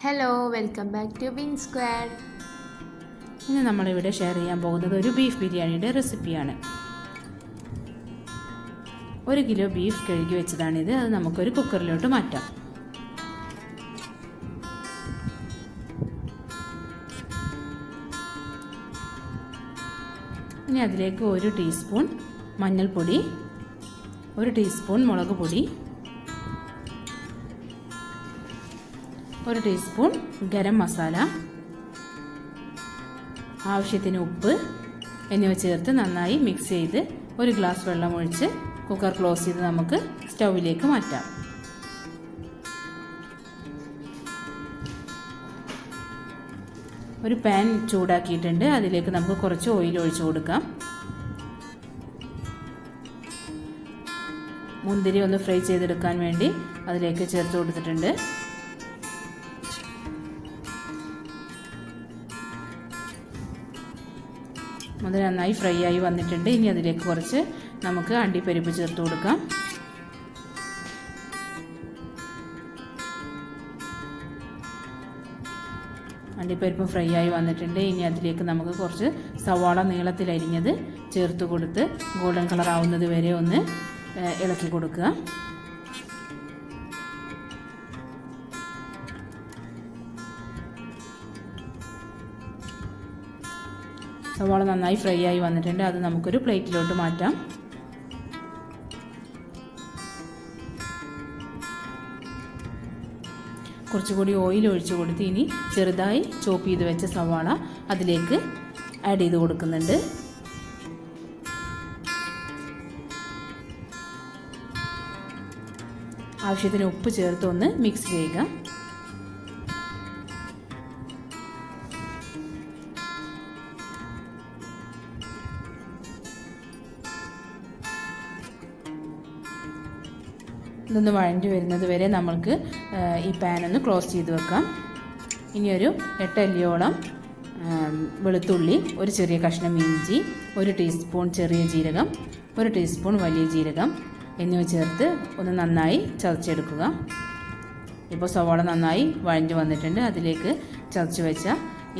Hello welcome back to win squad. ഇന്ന് നമ്മളിവിടെ share ചെയ്യാൻ പോകുന്നത് ഒരു ബീഫ് ബിരിയാണിയുടെ റെസിപ്പിയാണ്. 1 കിലോ ബീഫ് കഴുകി വെച്ചതാണിത്. അത് നമുക്കൊരു കുക്കറിലോട്ട് മാറ്റാം. ഇനി അതിലേക്ക് 1 ടീസ്പൂൺ മഞ്ഞൾപ്പൊടി, 1 ടീസ്പൂൺ മുളക് പൊടി, 1 ടീസ്പൂൺ ഗരം മസാല, ആവശ്യത്തിന് ഉപ്പ് എന്നിവ ചേർത്ത് നന്നായി മിക്സ് ചെയ്ത് 1 ഗ്ലാസ് വെള്ളം ഒഴിച്ച് കുക്കർ ക്ലോസ് ചെയ്ത് നമുക്ക് സ്റ്റൗവിലേക്ക് മാറ്റാം. ഒരു പാൻ ചൂടാക്കിയിട്ടുണ്ട്. അതിലേക്ക് നമുക്ക് കുറച്ച് ഓയിൽ ഒഴിച്ചു കൊടുക്കാം. മുന്തിരി ഒന്ന് ഫ്രൈ ചെയ്തെടുക്കാൻ വേണ്ടി അതിലേക്ക് ചേർത്ത് കൊടുത്തിട്ടുണ്ട്. മുന്തിരി നന്നായി ഫ്രൈ ആയി വന്നിട്ടുണ്ട്. ഇനി അതിലേക്ക് കുറച്ച് നമുക്ക് അണ്ടിപ്പരിപ്പ് ചേർത്ത് കൊടുക്കാം. അണ്ടിപ്പരിപ്പ് ഫ്രൈ ആയി വന്നിട്ടുണ്ട്. ഇനി അതിലേക്ക് നമുക്ക് കുറച്ച് സവാള നീളത്തിൽ അരിഞ്ഞത് ചേർത്ത് കൊടുത്ത് ഗോൾഡൻ കളർ ആവുന്നത് വരെ ഒന്ന് ഇളക്കി കൊടുക്കുക. സവാള നന്നായി ഫ്രൈ ആയി വന്നിട്ടുണ്ട്. അത് നമുക്കൊരു പ്ലേറ്റിലോട്ട് മാറ്റാം. കുറച്ചുകൂടി ഓയിൽ ഒഴിച്ചു കൊടുത്ത് ഇനി ചെറുതായി ചോപ്പ് ചെയ്ത് വെച്ച സവാള അതിലേക്ക് ആഡ് ചെയ്ത് കൊടുക്കുന്നുണ്ട്. ആവശ്യത്തിന് ഉപ്പ് ചേർത്ത് ഒന്ന് മിക്സ് ചെയ്യുക. ഇതൊന്ന് വഴഞ്ഞു വരുന്നത് വരെ നമ്മൾക്ക് ഈ പാൻ ഒന്ന് ക്ലോസ് ചെയ്ത് വെക്കാം. ഇനിയൊരു 8 അല്ലിയോളം വെളുത്തുള്ളി, ഒരു ചെറിയ കഷ്ണം ഇഞ്ചി, 1 ടീസ്പൂൺ ചെറിയ ജീരകം, 1 ടീസ്പൂൺ വലിയ ജീരകം എന്നിവ ചേർത്ത് ഒന്ന് നന്നായി ചതച്ചെടുക്കുക. ഇപ്പോൾ സവാള നന്നായി വഴഞ്ഞു വന്നിട്ടുണ്ട്. അതിലേക്ക് ചതച്ച് വെച്ച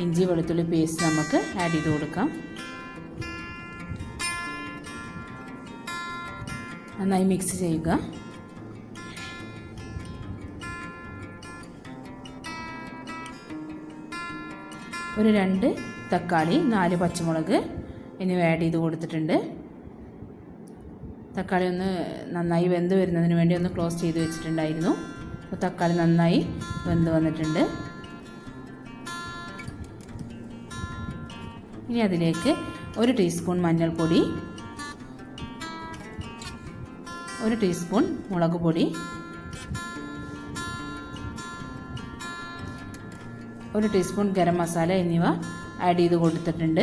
ഇഞ്ചി വെളുത്തുള്ളി പേസ്റ്റ് നമുക്ക് ആഡ് ചെയ്ത് കൊടുക്കാം. നന്നായി മിക്സ് ചെയ്യുക. ഒരു 2 തക്കാളി, 4 പച്ചമുളക് എന്നിവ ആഡ് ചെയ്ത് കൊടുത്തിട്ടുണ്ട്. തക്കാളി ഒന്ന് നന്നായി വെന്ത് വരുന്നതിന് വേണ്ടി ഒന്ന് ക്ലോസ് ചെയ്ത് വെച്ചിട്ടുണ്ടായിരുന്നു. അപ്പോൾ തക്കാളി നന്നായി വെന്ത് വന്നിട്ടുണ്ട്. ഇനി അതിലേക്ക് 1 ടീസ്പൂൺ മഞ്ഞൾപ്പൊടി, 1 ടീസ്പൂൺ മുളക് പൊടി, 1 ടീസ്പൂൺ ഗരം മസാല എന്നിവ ആഡ് ചെയ്ത് കൊടുത്തിട്ടുണ്ട്.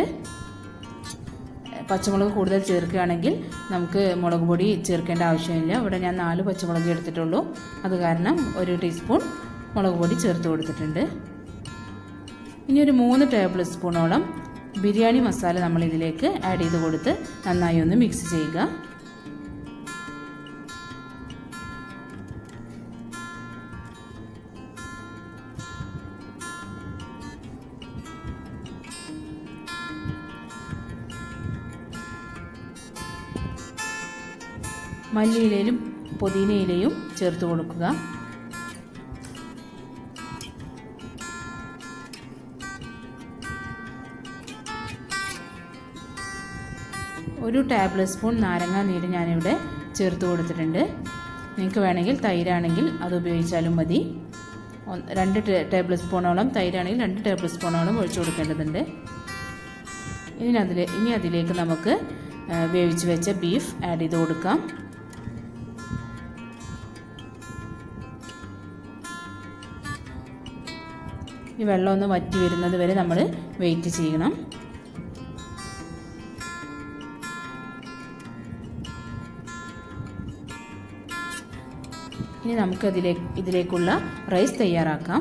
പച്ചമുളക് കൂടുതൽ ചേർക്കുകയാണെങ്കിൽ നമുക്ക് മുളക് പൊടി ചേർക്കേണ്ട ആവശ്യമില്ല. ഇവിടെ ഞാൻ 4 പച്ചമുളക് എടുത്തിട്ടുള്ളൂ. അത് കാരണം 1 ടീസ്പൂൺ മുളക് പൊടി ചേർത്ത് കൊടുത്തിട്ടുണ്ട്. ഇനി ഒരു 3 ടേബിൾ സ്പൂണോളം ബിരിയാണി മസാല നമ്മൾ ഇതിലേക്ക് ആഡ് ചെയ്ത് കൊടുത്ത് നന്നായി ഒന്ന് മിക്സ് ചെയ്യുക. മല്ലിയിലയും പുതിനയിലയും ചേർത്ത് കൊടുക്കുക. ഒരു ടേബിൾ സ്പൂൺ നാരങ്ങ നീര് ഞാനിവിടെ ചേർത്ത് കൊടുത്തിട്ടുണ്ട്. നിങ്ങൾക്ക് വേണമെങ്കിൽ തൈരാണെങ്കിൽ അത് ഉപയോഗിച്ചാലും മതി. 2 ടേബിൾ സ്പൂണോളം തൈരാണെങ്കിൽ 2 ടേബിൾ സ്പൂണോളം ഒഴിച്ചു കൊടുക്കേണ്ടതുണ്ട്. ഇനി അതിലേക്ക് നമുക്ക് വേവിച്ച് വെച്ച ബീഫ് ആഡ് ചെയ്ത് കൊടുക്കാം. ഈ വെള്ളം ഒന്ന് വറ്റി വരുന്നത് വരെ നമ്മൾ വെയിറ്റ് ചെയ്യണം. ഇനി നമുക്ക് ഇതിലേക്കുള്ള റൈസ് തയ്യാറാക്കാം.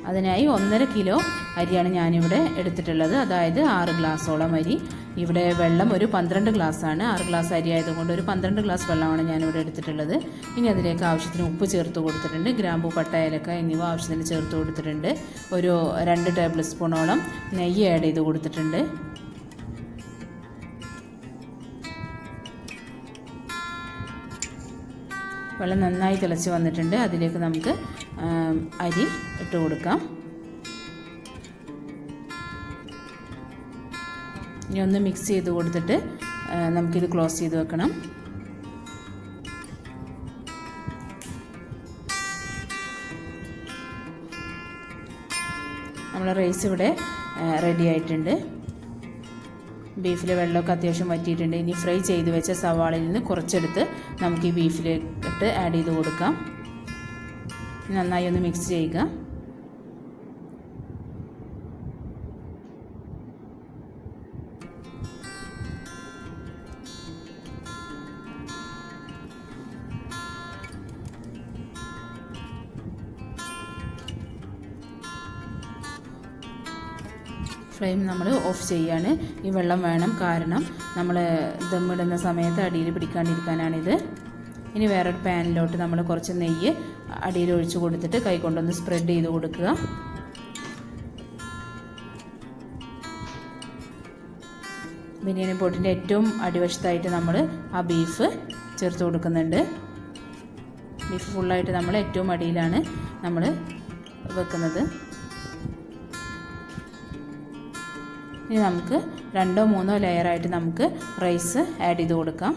അതിനായി 1.5 കിലോ അരിയാണ് ഞാനിവിടെ എടുത്തിട്ടുള്ളത്, അതായത് 6 ഗ്ലാസ്സോളം അരി. ഇവിടെ വെള്ളം ഒരു 12 ഗ്ലാസ്സാണ്. 6 ഗ്ലാസ് അരി ആയതുകൊണ്ട് ഒരു 12 ഗ്ലാസ് വെള്ളമാണ് ഞാനിവിടെ എടുത്തിട്ടുള്ളത്. ഇനി അതിലേക്ക് ആവശ്യത്തിന് ഉപ്പ് ചേർത്ത് കൊടുത്തിട്ടുണ്ട്. ഗ്രാമ്പൂ, പട്ട, ഏലക്ക എന്നിവ ആവശ്യത്തിന് ചേർത്ത് കൊടുത്തിട്ടുണ്ട്. ഒരു 2 ടേബിൾ സ്പൂണോളം നെയ്യ് ആഡ് ചെയ്ത് കൊടുത്തിട്ടുണ്ട്. വെള്ളം നന്നായി തിളച്ച് വന്നിട്ടുണ്ട്. അതിലേക്ക് നമുക്ക് അരി ഇട്ട് കൊടുക്കാം. ഇനി ഒന്ന് മിക്സ് ചെയ്ത് കൊടുത്തിട്ട് നമുക്കിത് ക്ലോസ് ചെയ്ത് വെക്കണം. നമ്മളെ റൈസ് ഇവിടെ റെഡി ആയിട്ടുണ്ട്. ബീഫിലെ വെള്ളമൊക്കെ അത്യാവശ്യം വറ്റിയിട്ടുണ്ട്. ഇനി ഫ്രൈ ചെയ്ത് വെച്ച സവാളയിൽ നിന്ന് കുറച്ചെടുത്ത് നമുക്ക് ഈ ബീഫിലേക്ക് ആഡ് ചെയ്ത് കൊടുക്കാം. നന്നായി ഒന്ന് മിക്സ് ചെയ്യുക. ഫ്ലെയിം നമ്മൾ ഓഫ് ചെയ്യാണ്. ഈ വെള്ളം വേണം, കാരണം നമ്മൾ ദമ്മിടുന്ന സമയത്ത് അടിയിൽ പിടിക്കാണ്ടിരിക്കാനാണിത്. ഇനി വേറൊരു പാനിലോട്ട് നമ്മൾ കുറച്ച് നെയ്യ് അടിയിൽ ഒഴിച്ച് കൊടുത്തിട്ട് കൈ കൊണ്ടൊന്ന് സ്പ്രെഡ് ചെയ്ത് കൊടുക്കുക. ബിരിയാണി പോട്ടിൻ്റെ ഏറ്റവും അടിവശത്തായിട്ട് നമ്മൾ ആ ബീഫ് ചേർത്ത് കൊടുക്കുന്നുണ്ട്. ബീഫ് ഫുള്ളായിട്ട് നമ്മൾ ഏറ്റവും അടിയിലാണ് നമ്മൾ വെക്കുന്നത്. ഇനി നമുക്ക് 2-3 ലെയറായിട്ട് നമുക്ക് റൈസ് ആഡ് ചെയ്ത് കൊടുക്കാം.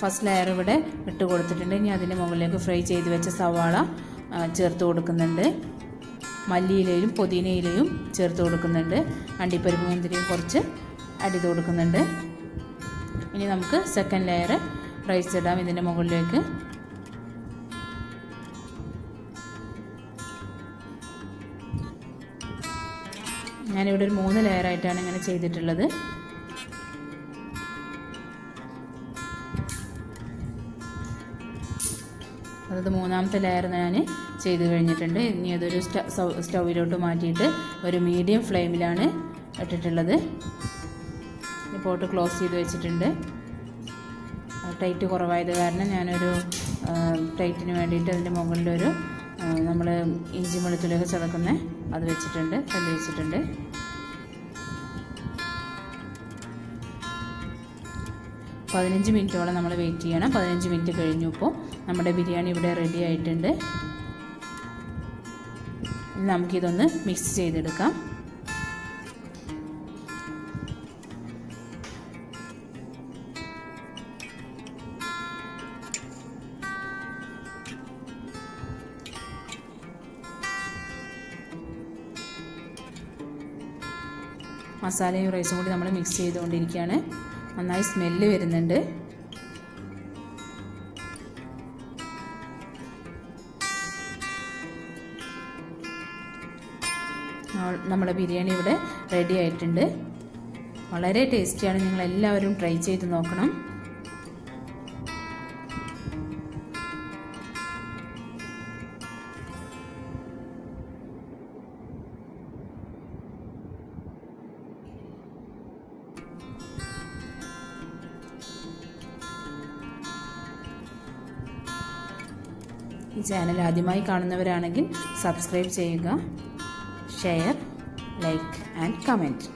ഫസ്റ്റ് ലെയർ ഇവിടെ ഇട്ട് കൊടുത്തിട്ടുണ്ട്. ഇനി അതിൻ്റെ മുകളിലേക്ക് ഫ്രൈ ചെയ്ത് വെച്ച സവാള ചേർത്ത് കൊടുക്കുന്നുണ്ട്. മല്ലിയിലയും പുതിനയിലയും ചേർത്ത് കൊടുക്കുന്നുണ്ട്. അണ്ടിപ്പരിപ്പ്, മുന്തിരിയും കുറച്ച് ആഡ് ചെയ്ത് കൊടുക്കുന്നുണ്ട്. ഇനി നമുക്ക് സെക്കൻഡ് ലെയർ റൈസ് ഇടാം ഇതിൻ്റെ മുകളിലേക്ക്. ഞാനിവിടെ ഒരു 3 ലെയറായിട്ടാണ് ഇങ്ങനെ ചെയ്തിട്ടുള്ളത്. അതായത് 3ാമത്തെ ലെയർ ഞാൻ ചെയ്ത് കഴിഞ്ഞിട്ടുണ്ട്. ഇനി അതൊരു സ്റ്റൗവിലോട്ട് മാറ്റിയിട്ട് ഒരു മീഡിയം ഫ്ലെയിമിലാണ് ഇട്ടിട്ടുള്ളത്. പോട്ട് ക്ലോസ് ചെയ്ത് വെച്ചിട്ടുണ്ട്. ടൈറ്റ് കുറവായത് കാരണം ഞാനൊരു ടൈറ്റിന് വേണ്ടിയിട്ട് അതിൻ്റെ മുകളിലൊരു നമ്മൾ ഇഞ്ചി വെളുത്തുള്ളിയൊക്കെ ചതക്കുന്ന അത് വെച്ചിട്ടുണ്ട്, കല്ല് വെച്ചിട്ടുണ്ട്. പതിനഞ്ച് മിനിറ്റോളം നമ്മൾ വെയിറ്റ് ചെയ്യണം. 15 മിനിറ്റ് കഴിഞ്ഞു. ഇപ്പോൾ നമ്മുടെ ബിരിയാണി ഇവിടെ റെഡി ആയിട്ടുണ്ട്. ഇനി നമുക്കിതൊന്ന് മിക്സ് ചെയ്തെടുക്കാം. മസാലയും റൈസും കൂടി നമ്മൾ മിക്സ് ചെയ്തുകൊണ്ടിരിക്കുകയാണ്. നന്നായി സ്മെല്ല് വരുന്നുണ്ട്. നമ്മുടെ ബിരിയാണി ഇവിടെ റെഡി ആയിട്ടുണ്ട്. വളരെ ടേസ്റ്റിയാണ്. നിങ്ങളെല്ലാവരും ട്രൈ ചെയ്ത് നോക്കണം. ഈ ചാനൽ ആദ്യമായി കാണുന്നവരാണെങ്കിൽ സബ്സ്ക്രൈബ് ചെയ്യുക, ഷെയർ, ലൈക്ക് ആൻഡ് കമൻറ്റ്.